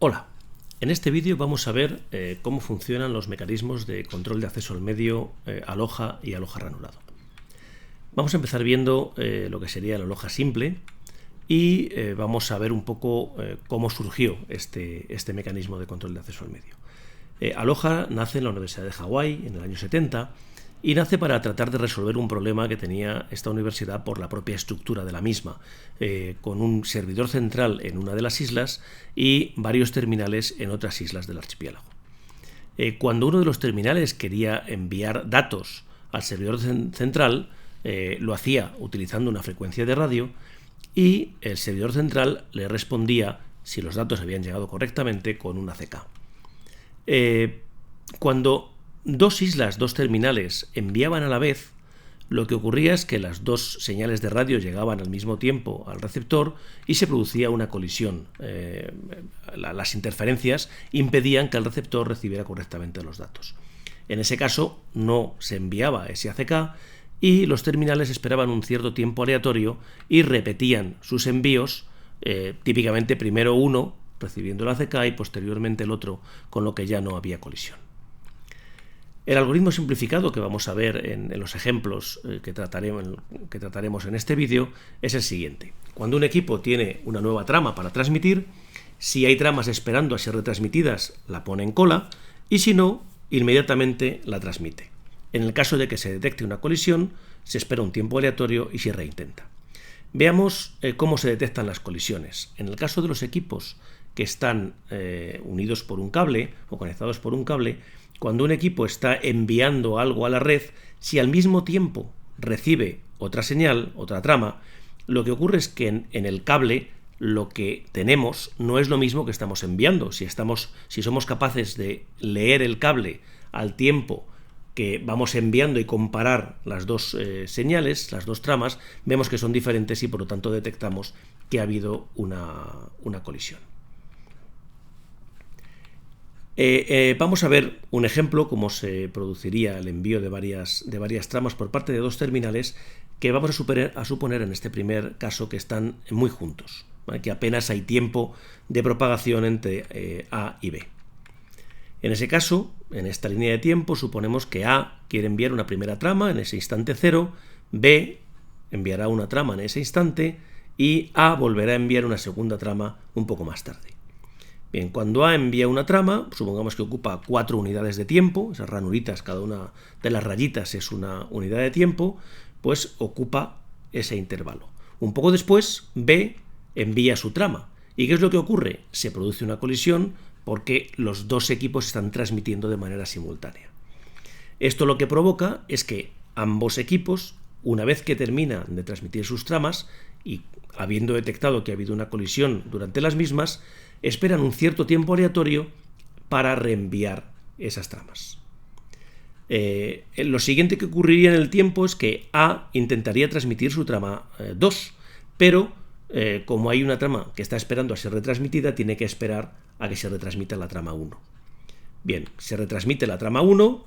Hola, en este vídeo vamos a ver cómo funcionan los mecanismos de control de acceso al medio Aloha y Aloha ranurado. Vamos a empezar viendo lo que sería el Aloha simple y vamos a ver un poco cómo surgió este mecanismo de control de acceso al medio. Aloha nace en la Universidad de Hawái en el año 70 y nace para tratar de resolver un problema que tenía esta universidad por la propia estructura de la misma, con un servidor central en una de las islas y varios terminales en otras islas del archipiélago. Cuando uno de los terminales quería enviar datos al servidor central, lo hacía utilizando una frecuencia de radio y el servidor central le respondía si los datos habían llegado correctamente con una ACK. Cuando dos islas, dos terminales enviaban a la vez, lo que ocurría es que las dos señales de radio llegaban al mismo tiempo al receptor y se producía una colisión. Las interferencias impedían que el receptor recibiera correctamente los datos. En ese caso no se enviaba ese ACK y los terminales esperaban un cierto tiempo aleatorio y repetían sus envíos, típicamente primero uno recibiendo el ACK y posteriormente el otro, con lo que ya no había colisión. El algoritmo simplificado que vamos a ver en los ejemplos que trataremos en este vídeo es el siguiente. Cuando un equipo tiene una nueva trama para transmitir, si hay tramas esperando a ser retransmitidas, la pone en cola y si no, inmediatamente la transmite. En el caso de que se detecte una colisión, se espera un tiempo aleatorio y se reintenta. Veamos cómo se detectan las colisiones. En el caso de los equipos que están unidos por un cable o conectados por un cable, cuando un equipo está enviando algo a la red, si al mismo tiempo recibe otra señal, otra trama, lo que ocurre es que en el cable lo que tenemos no es lo mismo que estamos enviando. Si somos capaces de leer el cable al tiempo que vamos enviando y comparar las dos señales, las dos tramas, vemos que son diferentes y por lo tanto detectamos que ha habido una colisión. Vamos a ver un ejemplo cómo se produciría el envío de varias tramas por parte de dos terminales que vamos a suponer en este primer caso que están muy juntos, ¿vale? Que apenas hay tiempo de propagación entre A y B. En ese caso, en esta línea de tiempo, suponemos que A quiere enviar una primera trama en ese instante 0, B enviará una trama en ese instante y A volverá a enviar una segunda trama un poco más tarde. Bien, cuando A envía una trama, supongamos que ocupa 4 unidades de tiempo, esas ranuritas, cada una de las rayitas es una unidad de tiempo, pues ocupa ese intervalo. Un poco después, B envía su trama. ¿Y qué es lo que ocurre? Se produce una colisión porque los dos equipos están transmitiendo de manera simultánea. Esto lo que provoca es que ambos equipos, una vez que terminan de transmitir sus tramas y habiendo detectado que ha habido una colisión durante las mismas, esperan un cierto tiempo aleatorio para reenviar esas tramas. Lo siguiente que ocurriría en el tiempo es que A intentaría transmitir su trama 2, pero como hay una trama que está esperando a ser retransmitida, tiene que esperar a que se retransmita la trama 1. Bien, se retransmite la trama 1,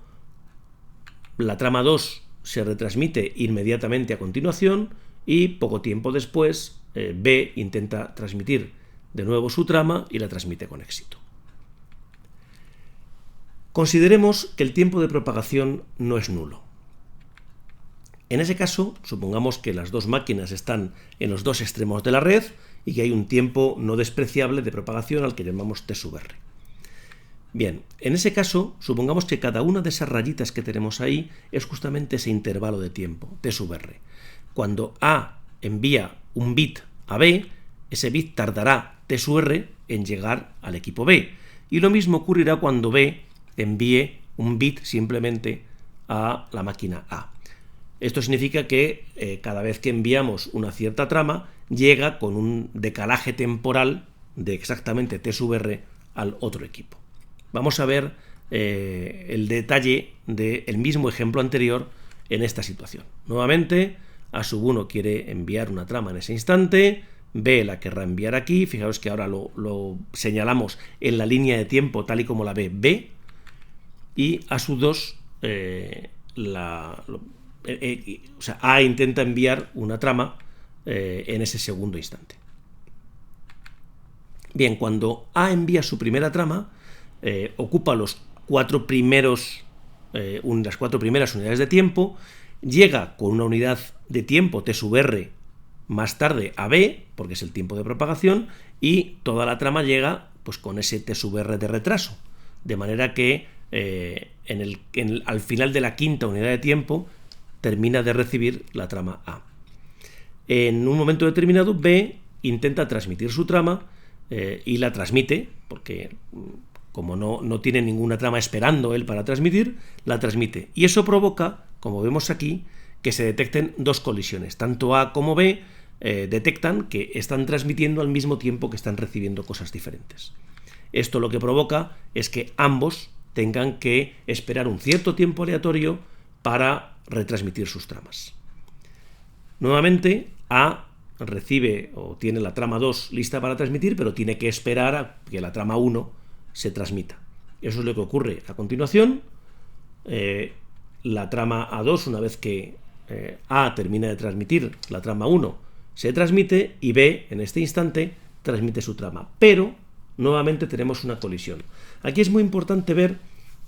la trama 2 se retransmite inmediatamente a continuación y poco tiempo después B intenta transmitir de nuevo su trama y la transmite con éxito. Consideremos que el tiempo de propagación no es nulo. En ese caso, supongamos que las dos máquinas están en los dos extremos de la red y que hay un tiempo no despreciable de propagación al que llamamos T sub R. Bien, en ese caso, supongamos que cada una de esas rayitas que tenemos ahí es justamente ese intervalo de tiempo, T sub R. Cuando A envía un bit a B, ese bit tardará T sub R en llegar al equipo B. Y lo mismo ocurrirá cuando B envíe un bit simplemente a la máquina A. Esto significa que cada vez que enviamos una cierta trama, llega con un decalaje temporal de exactamente T sub R al otro equipo. Vamos a ver el detalle del mismo ejemplo anterior en esta situación. Nuevamente, A sub 1 quiere enviar una trama en ese instante, B la querrá enviar aquí, fijaos que ahora lo señalamos en la línea de tiempo tal y como la ve B, y A sub 2 A intenta enviar una trama en ese segundo instante. Bien, cuando A envía su primera trama, ocupa las 4 primeras unidades de tiempo, llega con una unidad de tiempo T sub R más tarde a B, porque es el tiempo de propagación, y toda la trama llega pues con ese T sub R de retraso, de manera que al final de la quinta unidad de tiempo termina de recibir la trama A. En un momento determinado, B intenta transmitir su trama y la transmite, porque como no tiene ninguna trama esperando él para transmitir, la transmite. Y eso provoca, como vemos aquí, que se detecten 2 colisiones. Tanto A como B detectan que están transmitiendo al mismo tiempo que están recibiendo cosas diferentes. Esto lo que provoca es que ambos tengan que esperar un cierto tiempo aleatorio para retransmitir sus tramas. Nuevamente, A recibe o tiene la trama 2 lista para transmitir, pero tiene que esperar a que la trama 1 se transmita. Eso es lo que ocurre a continuación. La trama A2, una vez que A termina de transmitir la trama 1, se transmite y B, en este instante, transmite su trama. Pero, nuevamente tenemos una colisión. Aquí es muy importante ver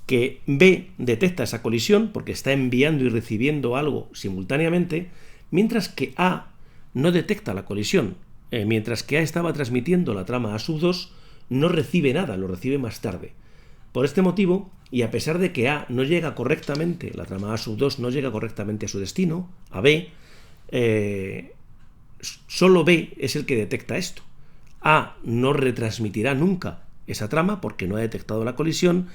que B detecta esa colisión porque está enviando y recibiendo algo simultáneamente, mientras que A no detecta la colisión. Mientras que A estaba transmitiendo la trama A2, no recibe nada, lo recibe más tarde. Por este motivo, y a pesar de que A no llega correctamente, la trama A2 no llega correctamente a su destino, a B, solo B es el que detecta esto. A no retransmitirá nunca esa trama porque no ha detectado la colisión,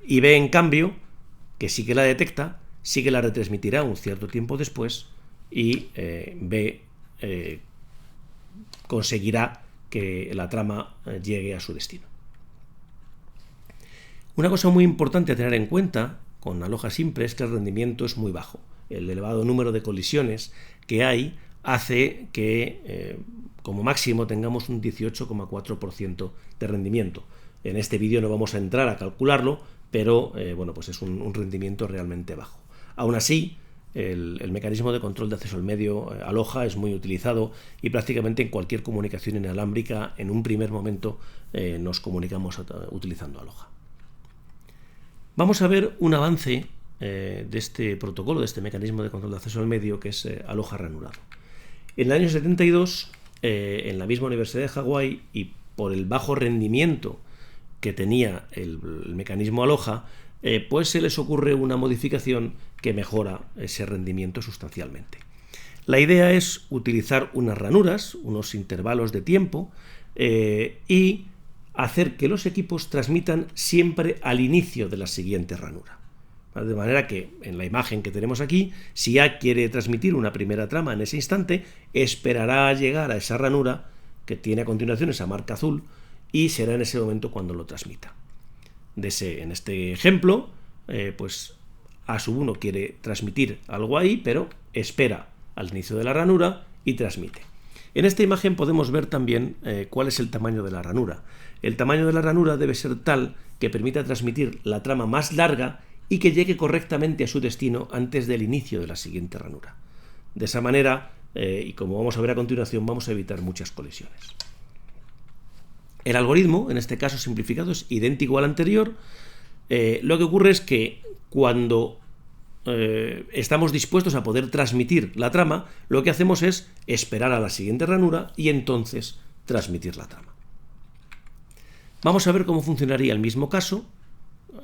y B, en cambio, que sí que la detecta, sí que la retransmitirá un cierto tiempo después, y B conseguirá que la trama llegue a su destino. Una cosa muy importante a tener en cuenta con Aloha simple es que el rendimiento es muy bajo. El elevado número de colisiones que hay hace que como máximo tengamos un 18,4% de rendimiento. En este vídeo no vamos a entrar a calcularlo, pero bueno, pues es un rendimiento realmente bajo. Aún así, el mecanismo de control de acceso al medio Aloha es muy utilizado y prácticamente en cualquier comunicación inalámbrica en un primer momento nos comunicamos utilizando Aloha. Vamos a ver un avance de este protocolo, de este mecanismo de control de acceso al medio, que es Aloha ranurado. En el año 72, en la misma Universidad de Hawái, y por el bajo rendimiento que tenía el mecanismo Aloha, pues se les ocurre una modificación que mejora ese rendimiento sustancialmente. La idea es utilizar unas ranuras, unos intervalos de tiempo, y hacer que los equipos transmitan siempre al inicio de la siguiente ranura. De manera que, en la imagen que tenemos aquí, si A quiere transmitir una primera trama en ese instante, esperará a llegar a esa ranura que tiene a continuación esa marca azul y será en ese momento cuando lo transmita. En este ejemplo, pues A1 quiere transmitir algo ahí, pero espera al inicio de la ranura y transmite. En esta imagen podemos ver también cuál es el tamaño de la ranura. El tamaño de la ranura debe ser tal que permita transmitir la trama más larga y que llegue correctamente a su destino antes del inicio de la siguiente ranura. De esa manera, y como vamos a ver a continuación, vamos a evitar muchas colisiones. El algoritmo, en este caso simplificado, es idéntico al anterior. Lo que ocurre es que cuando estamos dispuestos a poder transmitir la trama, lo que hacemos es esperar a la siguiente ranura y entonces transmitir la trama. Vamos a ver cómo funcionaría el mismo caso,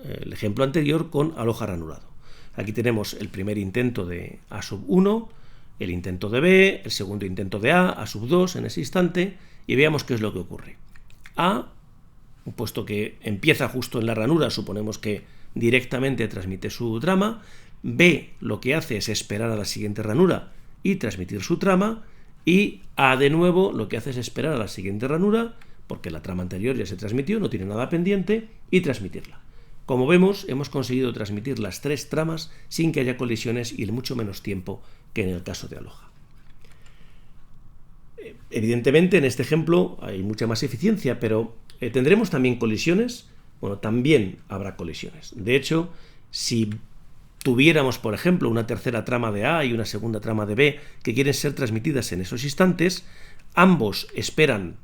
el ejemplo anterior, con Aloha ranurado. Aquí tenemos el primer intento de A1, el intento de B, el segundo intento de A2 en ese instante, y veamos qué es lo que ocurre. A, puesto que empieza justo en la ranura, suponemos que directamente transmite su trama. B lo que hace es esperar a la siguiente ranura y transmitir su trama, y A de nuevo lo que hace es esperar a la siguiente ranura, porque la trama anterior ya se transmitió, no tiene nada pendiente, y transmitirla. Como vemos, hemos conseguido transmitir las 3 tramas sin que haya colisiones y en mucho menos tiempo que en el caso de Aloha. Evidentemente, en este ejemplo hay mucha más eficiencia, pero ¿tendremos también colisiones? Bueno, también habrá colisiones. De hecho, si tuviéramos, por ejemplo, una tercera trama de A y una segunda trama de B que quieren ser transmitidas en esos instantes, ambos esperan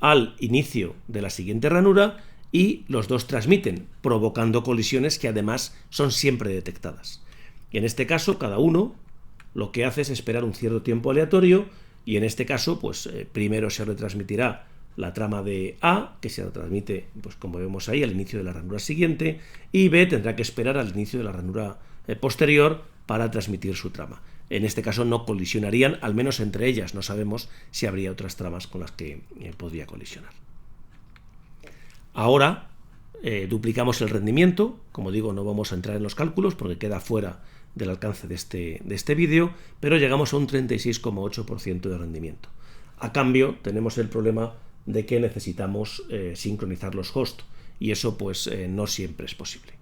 al inicio de la siguiente ranura y los dos transmiten, provocando colisiones que además son siempre detectadas. Y en este caso, cada uno lo que hace es esperar un cierto tiempo aleatorio y en este caso, pues primero se retransmitirá la trama de A, que se retransmite, pues como vemos ahí, al inicio de la ranura siguiente, y B tendrá que esperar al inicio de la ranura posterior para transmitir su trama. En este caso no colisionarían, al menos entre ellas. No sabemos si habría otras tramas con las que podría colisionar. Ahora duplicamos el rendimiento. Como digo, no vamos a entrar en los cálculos porque queda fuera del alcance de este vídeo, pero llegamos a un 36,8% de rendimiento. A cambio, tenemos el problema de que necesitamos sincronizar los hosts y eso pues no siempre es posible.